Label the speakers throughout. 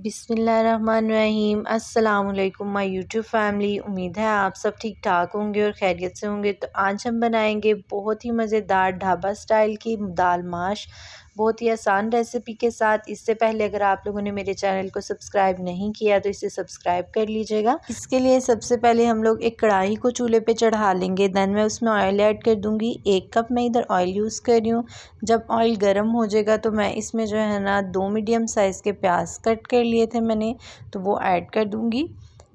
Speaker 1: बिस्मिल्लाहिर्रहमानिर्रहीम। अस्सलाम वालेकुम माय यूट्यूब फैमिली। उम्मीद है आप सब ठीक ठाक होंगे और खैरियत से होंगे। तो आज हम बनाएंगे बहुत ही मज़ेदार ढाबा स्टाइल की दाल माश, बहुत ही आसान रेसिपी के साथ। इससे पहले अगर आप लोगों ने मेरे चैनल को सब्सक्राइब नहीं किया तो इसे सब्सक्राइब कर लीजिएगा। इसके लिए सबसे पहले हम लोग एक कढ़ाई को चूल्हे पे चढ़ा लेंगे। देन मैं उसमें ऑयल ऐड कर दूंगी। 1 कप मैं इधर ऑयल यूज़ कर रही हूँ। जब ऑयल गर्म हो जाएगा तो मैं इसमें जो है ना 2 मीडियम साइज़ के प्याज कट कर लिए थे मैंने, तो वो ऐड कर दूंगी।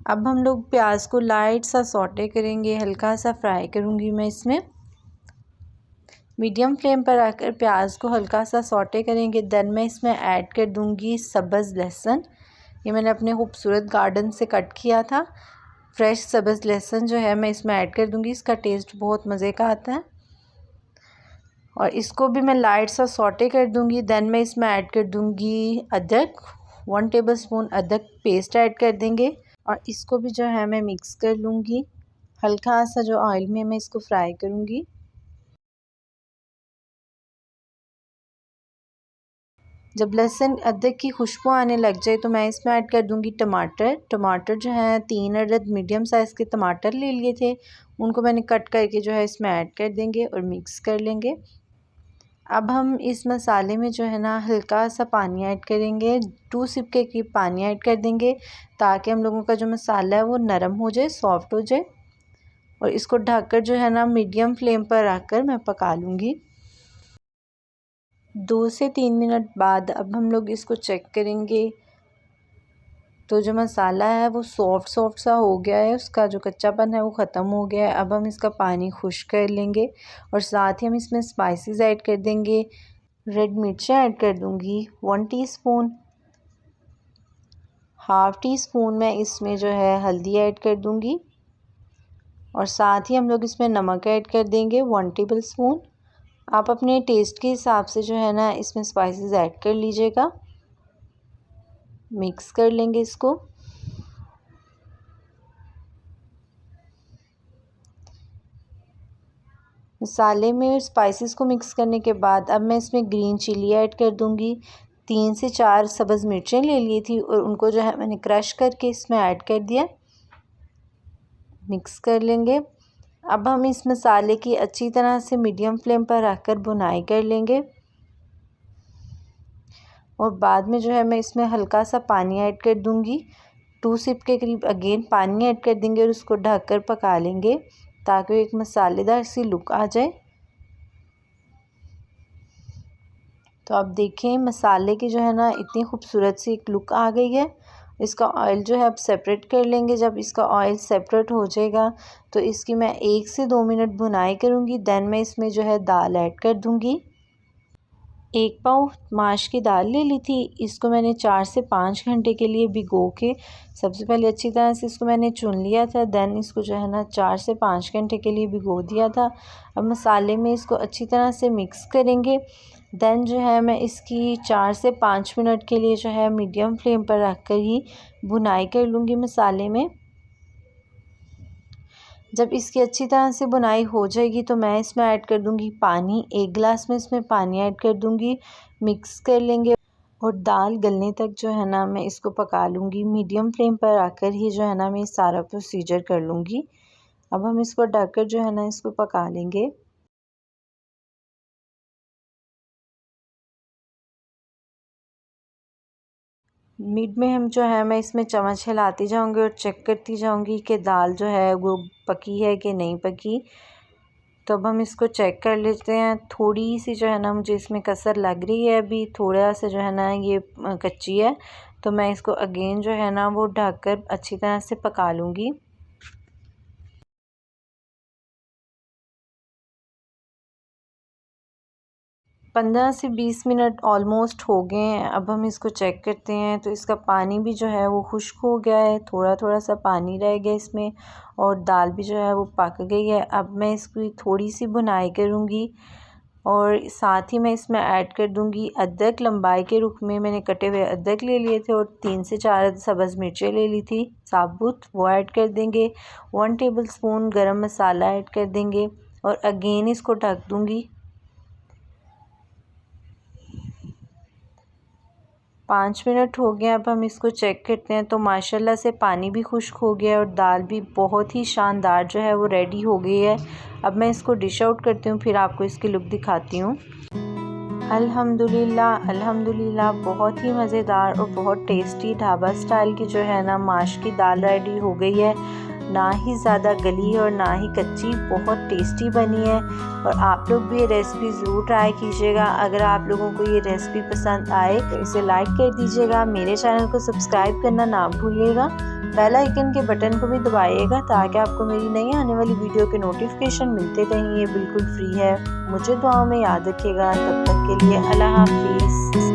Speaker 1: अब हम लोग प्याज को लाइट सा सौटे करेंगे, हल्का सा फ्राई करूंगी मैं इसमें। मीडियम फ्लेम पर रखकर प्याज को हल्का सा सौटे करेंगे। देन मैं इसमें ऐड कर दूंगी सब्ज़ लहसुन। ये मैंने अपने खूबसूरत गार्डन से कट किया था। फ्रेश सब्ज़ लहसुन जो है मैं इसमें ऐड कर दूंगी। इसका टेस्ट बहुत मज़े का आता है और इसको भी मैं लाइट सा सौटे कर दूंगी। देन मैं इसमें ऐड कर दूंगी अदरक। 1 टेबलस्पून अदरक पेस्ट ऐड कर देंगे और इसको भी जो है मैं मिक्स कर लूँगी। हल्का सा जो ऑयल में मैं इसको फ्राई करूँगी। जब लहसुन अदरक की खुशबू आने लग जाए तो मैं इसमें ऐड कर दूंगी टमाटर। टमाटर जो है 3 अदद मीडियम साइज़ के टमाटर ले लिए थे, उनको मैंने कट करके जो है इसमें ऐड कर देंगे और मिक्स कर लेंगे। अब हम इस मसाले में जो है ना हल्का सा पानी ऐड करेंगे। 2 सिप के करीब पानी ऐड कर देंगे ताकि हम लोगों का जो मसाला है वो नरम हो जाए, सॉफ्ट हो जाए। और इसको ढककर जो है ना मीडियम फ्लेम पर रखकर मैं पका लूँगी। 2 से 3 मिनट बाद अब हम लोग इसको चेक करेंगे तो जो मसाला है वो सॉफ्ट सा हो गया है, उसका जो कच्चापन है वो ख़त्म हो गया है। अब हम इसका पानी खुश्क कर लेंगे और साथ ही हम इसमें स्पाइसेस ऐड कर देंगे। रेड मिर्चें ऐड कर दूंगी 1 टीस्पून। हाफ़ टी स्पून मैं इसमें जो है हल्दी ऐड कर दूंगी और साथ ही हम लोग इसमें नमक ऐड कर देंगे 1 टेबल स्पून। आप अपने टेस्ट के हिसाब से जो है ना इसमें स्पाइसेस ऐड कर लीजिएगा। मिक्स कर लेंगे इसको। मसाले में स्पाइसेस को मिक्स करने के बाद अब मैं इसमें ग्रीन चिली ऐड कर दूंगी। 3 से 4 सब्ज़ मिर्चें ले ली थी और उनको जो है मैंने क्रश करके इसमें ऐड कर दिया। मिक्स कर लेंगे। अब हम इस मसाले की अच्छी तरह से मीडियम फ्लेम पर रखकर भुनाई कर लेंगे और बाद में जो है मैं इसमें हल्का सा पानी ऐड कर दूंगी। 2 सिप के करीब अगेन पानी ऐड कर देंगे और उसको ढककर पका लेंगे ताकि एक मसालेदार सी लुक आ जाए। तो आप देखें मसाले की जो है ना इतनी खूबसूरत सी एक लुक आ गई है। इसका ऑयल जो है आप सेपरेट कर लेंगे। जब इसका ऑयल सेपरेट हो जाएगा तो इसकी मैं 1 से 2 मिनट भुनाई करूँगी। देन मैं इसमें जो है दाल ऐड कर दूँगी। 1 पाव माश की दाल ले ली थी, इसको मैंने 4 से 5 घंटे के लिए भिगो के सबसे पहले अच्छी तरह से इसको मैंने चुन लिया था। देन इसको जो है ना 4 से 5 घंटे के लिए भिगो दिया था। अब मसाले में इसको अच्छी तरह से मिक्स करेंगे। देन जो है मैं इसकी 4 से 5 मिनट के लिए जो है मीडियम फ्लेम पर रख कर ही भुनाई कर लूँगी मसाले में। जब इसकी अच्छी तरह से बुनाई हो जाएगी तो मैं इसमें ऐड कर दूंगी पानी। 1 गिलास में इसमें पानी ऐड कर दूंगी। मिक्स कर लेंगे और दाल गलने तक जो है ना मैं इसको पका लूँगी। मीडियम फ्लेम पर रखकर ही जो है ना मैं सारा प्रोसीजर कर लूँगी। अब हम इसको ढककर जो है ना इसको पका लेंगे। मिड में हम जो है मैं इसमें चम्मच हिलाती जाऊंगी और चेक करती जाऊंगी कि दाल जो है वो पकी है कि नहीं पकी। तो अब हम इसको चेक कर लेते हैं। थोड़ी सी जो है ना मुझे इसमें कसर लग रही है, अभी थोड़ा सा जो है ना ये कच्ची है। तो मैं इसको अगेन जो है ना वो ढककर अच्छी तरह से पका लूँगी। 15 से 20 मिनट ऑलमोस्ट हो गए हैं। अब हम इसको चेक करते हैं तो इसका पानी भी जो है वो खुश्क हो गया है। थोड़ा थोड़ा सा पानी रह गया इसमें और दाल भी जो है वो पक गई है। अब मैं इसकी थोड़ी सी भुनाई करूँगी और साथ ही मैं इसमें ऐड कर दूँगी अदरक। लंबाई के रुख में मैंने कटे हुए अदरक ले लिए थे और 3 से 4 सब्ज़ मिर्चें ले ली थी साबुत, वो ऐड कर देंगे। 1 टेबल स्पून गरम मसाला ऐड कर देंगे और अगेन इसको ढक दूँगी। 5 मिनट हो गए। अब हम इसको चेक करते हैं तो माशाल्लाह से पानी भी खुश्क हो गया और दाल भी बहुत ही शानदार जो है वो रेडी हो गई है। अब मैं इसको डिश आउट करती हूँ, फिर आपको इसकी लुक दिखाती हूँ। अल्हम्दुलिल्लाह अल्हम्दुलिल्लाह, बहुत ही मज़ेदार और बहुत टेस्टी ढाबा स्टाइल की जो है ना माश की दाल रेडी हो गई है। ना ही ज़्यादा गली और ना ही कच्ची, बहुत टेस्टी बनी है। और आप लोग भी ये रेसिपी ज़रूर ट्राई कीजिएगा। अगर आप लोगों को ये रेसिपी पसंद आए तो इसे लाइक कर दीजिएगा। मेरे चैनल को सब्सक्राइब करना ना भूलिएगा। बेल आइकन के बटन को भी दबाइएगा ताकि आपको मेरी नई आने वाली वीडियो के नोटिफिकेशन मिलते रहें। ये बिल्कुल फ्री है। मुझे दुआओं में याद रखिएगा। तब तक के लिए अल्लाह हाफिज़।